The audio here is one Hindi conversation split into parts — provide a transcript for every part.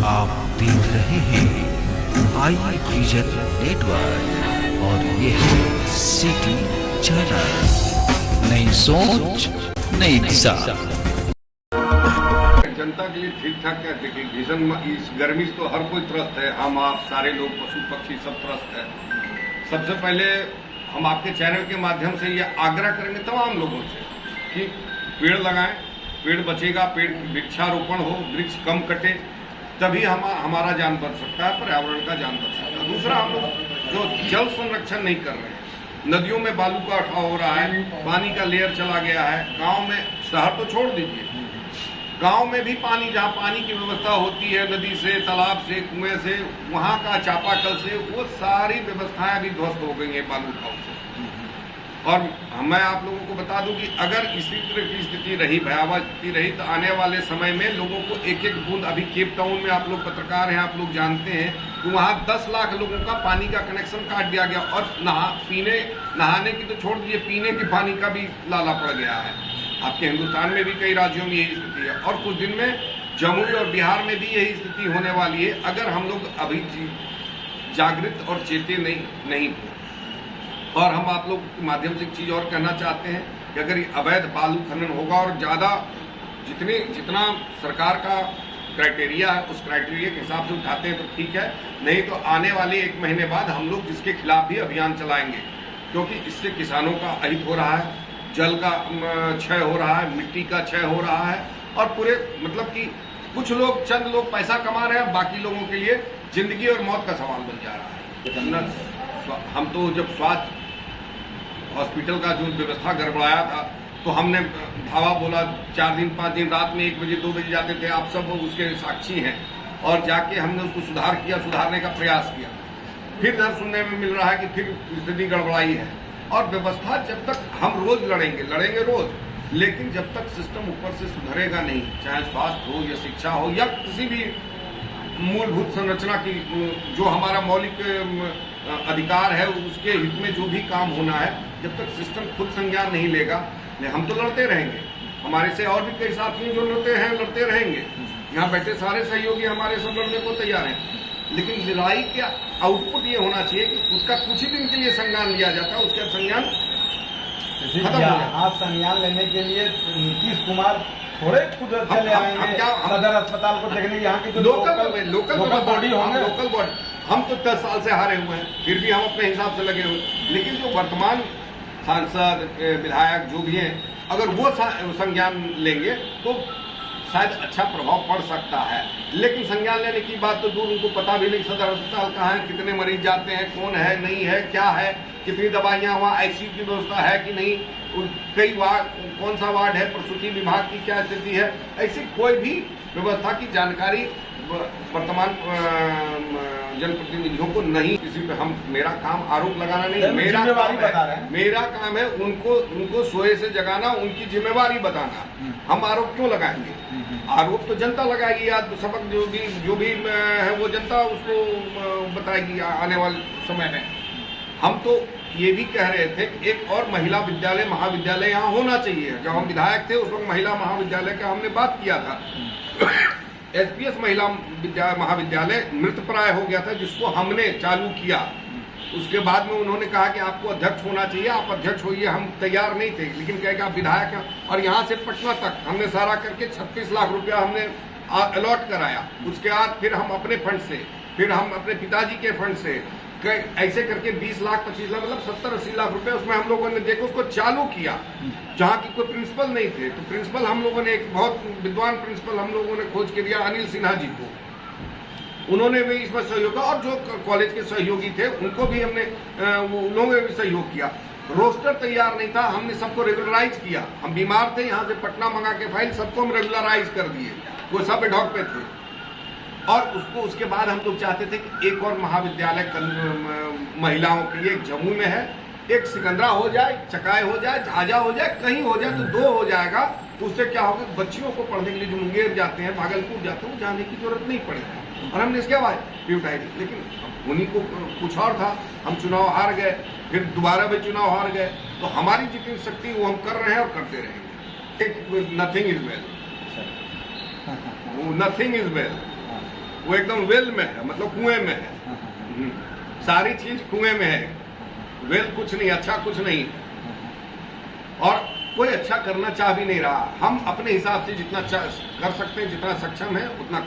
आप देख रहे हैं आई विजन नेटवर्क और ये है सिटी चैनल। नई सोच नई दिशा। जनता के लिए ठीक ठाक क्या देखिए, भीषण इस गर्मी से तो हर कोई त्रस्त है, हम आप सारे लोग पशु पक्षी सब त्रस्त है। सबसे पहले हम आपके चैनल के माध्यम से ये आग्रह करेंगे तमाम लोगों से कि पेड़ लगाएं, पेड़ बचेगा, पेड़ वृक्षारोपण हो, वृक्ष कम कटे, तभी हमारा जान बच सकता है, पर्यावरण का जान बच सकता है। दूसरा, हम लोग जो जल संरक्षण नहीं कर रहे हैं, नदियों में बालू का उठाव हो रहा है, पानी का लेयर चला गया है, गांव में, शहर तो छोड़ दीजिए, गांव में भी पानी, जहाँ पानी की व्यवस्था होती है नदी से, तालाब से, कुएं से, वहां का चापाकल से, वो सारी व्यवस्थाएं अभी ध्वस्त हो गई है बालू उठाव से। और मैं आप लोगों को बता दूं कि अगर इसी तरह की स्थिति रही, भयावह स्थिति रही, तो आने वाले समय में लोगों को एक एक बूंद, अभी केप टाउन में आप लोग पत्रकार हैं, आप लोग जानते हैं कि वहां 10 लाख लोगों का पानी का कनेक्शन काट दिया गया और नहाने की तो छोड़ दीजिए, पीने के पानी का भी लाला पड़ गया है। आपके हिंदुस्तान में भी कई राज्यों में यही स्थिति है और कुछ दिन में जमुई और बिहार में भी यही स्थिति होने वाली है, अगर हम लोग अभी जागृत और चेते नहीं हो। और हम आप लोग के माध्यम से एक चीज और कहना चाहते हैं कि अगर ये अवैध बालू खनन होगा और ज्यादा जितना सरकार का क्राइटेरिया है उस क्राइटेरिया के हिसाब से उठाते हैं तो ठीक है, नहीं तो आने वाले 1 महीने बाद हम लोग इसके खिलाफ भी अभियान चलाएंगे, क्योंकि इससे किसानों का अहित हो रहा है, जल का क्षय हो रहा है, मिट्टी का क्षय हो रहा है और पूरे मतलब कि कुछ लोग, चंद लोग पैसा कमा रहे हैं, बाकी लोगों के लिए जिंदगी और मौत का सवाल बन जा रहा है। हम तो जब स्वास्थ्य हॉस्पिटल का जो व्यवस्था गड़बड़ाया था तो हमने धावा बोला, 4 दिन 5 दिन रात में 1 बजे 2 बजे जाते थे, आप सब उसके साक्षी हैं, और जाके हमने उसको सुधारने का प्रयास किया। फिर दर सुनने में मिल रहा है कि फिर स्थिति गड़बड़ाई है। और व्यवस्था जब तक हम रोज लड़ेंगे रोज, लेकिन जब तक सिस्टम ऊपर से सुधरेगा नहीं, चाहे स्वास्थ्य हो या शिक्षा हो या किसी भी मूलभूत संरचना की, जो हमारा मौलिक अधिकार है उसके हित में जो भी काम होना है, जब तक सिस्टम खुद संज्ञान नहीं लेगा, हम तो लड़ते रहेंगे। हमारे से और भी कई साथी जो लड़ते रहेंगे, यहाँ बैठे सारे सहयोगी हमारे सब लड़ने को तैयार हैं, लेकिन लड़ाई का आउटपुट ये होना चाहिए कि उसका कुछ ही दिन के लिए संज्ञान लिया जाता है, उसका संज्ञान खत्म हो गया। संज्ञान लेने के लिए नीतीश कुमार थोड़े खुद चले आएंगे सदर अस्पताल को देखने, यहाँ की जो लोकल बॉडी होंगे, लोकल बॉडी, हम तो 10 साल से हारे हुए हैं, फिर भी हम अपने हिसाब से लगे हुए, लेकिन जो वर्तमान सांसद विधायक जो भी हैं, अगर वो संज्ञान लेंगे तो शायद अच्छा प्रभाव पड़ सकता है। लेकिन संज्ञान लेने की बात तो दूर, उनको पता भी नहीं सदर अस्पताल कहाँ है, कितने मरीज जाते हैं, कौन है नहीं है, क्या है, कितनी दवाइयाँ, वहाँ आईसीयू की व्यवस्था है कि नहीं, कई वार्ड, कौन सा वार्ड है, प्रसूति विभाग की क्या स्थिति है, ऐसी कोई भी व्यवस्था की जानकारी वर्तमान जनप्रतिनिधियों को नहीं। किसी पे मेरा काम आरोप लगाना नहीं, मेरा काम है उनको सोए से जगाना, उनकी जिम्मेवारी बताना। हम आरोप क्यों लगाएंगे? आरोप तो जनता लगाएगी, आज सबक जो भी है वो जनता उसको बताएगी आने वाले समय में। हम तो ये भी कह रहे थे कि एक और महिला विद्यालय महाविद्यालय यहाँ होना चाहिए। जब हम विधायक थे उस वक्त महिला महाविद्यालय का हमने बात किया था। एसपीएस महिला महाविद्यालय मृतप्राय हो गया था, जिसको हमने चालू किया। उसके बाद में उन्होंने कहा कि आपको अध्यक्ष होना चाहिए, आप अध्यक्ष होइए। हम तैयार नहीं थे, लेकिन कहे कि आप विधायक हैं, और यहाँ से पटना तक हमने सारा करके 36 लाख रुपया हमने अलॉट कराया। उसके बाद फिर हम अपने फंड से, फिर हम अपने पिताजी के फंड से, ऐसे करके 20 लाख 25 लाख मतलब 70-80 लाख रुपए उसमें हम लोगों ने देखो उसको चालू किया। जहाँ की कोई प्रिंसिपल नहीं थे, तो प्रिंसिपल हम लोगों ने, एक बहुत विद्वान प्रिंसिपल हम लोगों ने खोज के दिया, अनिल सिन्हा जी को, उन्होंने भी इसमें सहयोग किया, और जो कॉलेज के सहयोगी थे उनको भी हमने, उन्होंने भी सहयोग किया। रोस्टर तैयार नहीं था, हमने सबको रेगुलराइज किया। हम बीमार थे, यहाँ से पटना मंगा के फाइल सबको हम रेगुलराइज कर दिए, वो सब एडॉक पे थे। और उसके बाद हम लोग चाहते थे कि एक और महाविद्यालय महिलाओं के लिए, एक जम्मू में है, एक सिकंदरा हो जाए, चकाई हो जाए, झाझा हो जाए, कहीं हो जाए तो 2 हो जाएगा। उससे क्या होगा, बच्चियों को पढ़ने के लिए जो मुंगेर जाते हैं, भागलपुर जाते हैं, वो जाने की जरूरत नहीं पड़ेगी। और हमने इसके बाद भी उठाई, लेकिन उन्हीं को कुछ और था, हम चुनाव हार गए, फिर दोबारा भी चुनाव हार गए। तो हमारी जितनी शक्ति वो हम कर रहे हैं और करते रहेंगे। Nothing is well, nothing is well. वो एकदम वेल में है, मतलब कुएं में है। सारी चीज कुएं में है, वेल कुछ नहीं, अच्छा कुछ नहीं, और कोई अच्छा करना चाह भी नहीं रहा। हम अपने हिसाब से जितना कर सकते हैं, जितना सक्षम है उतना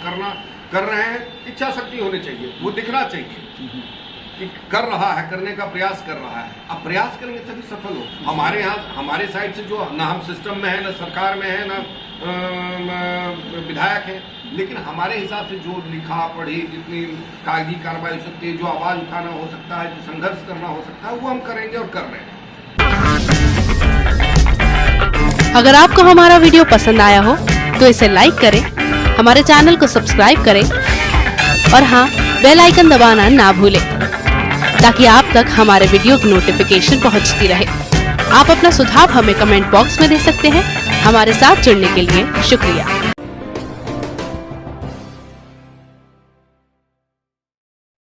कर रहे हैं। इच्छा शक्ति होनी चाहिए, वो दिखना चाहिए कि कर रहा है, करने का प्रयास कर रहा है। अब प्रयास करेंगे तभी सफल हो। हमारे यहाँ, हमारे साइड से जो ना हम सिस्टम में है, ना सरकार में है, ना विधायक है, लेकिन हमारे हिसाब से जो लिखा पढ़ी, जितनी कागजी कार्रवाई हो सकती है, जो आवाज उठाना हो सकता है, जो संघर्ष करना हो सकता है, वो हम करेंगे और कर रहे हैं। अगर आपको हमारा वीडियो पसंद आया हो तो इसे लाइक करें, हमारे चैनल को सब्सक्राइब करें और हाँ, बेल आइकन दबाना ना भूलें ताकि आप तक हमारे वीडियो की नोटिफिकेशन पहुंचती रहे। आप अपना सुझाव हमें कमेंट बॉक्स में दे सकते हैं। हमारे साथ जुड़ने के लिए शुक्रिया।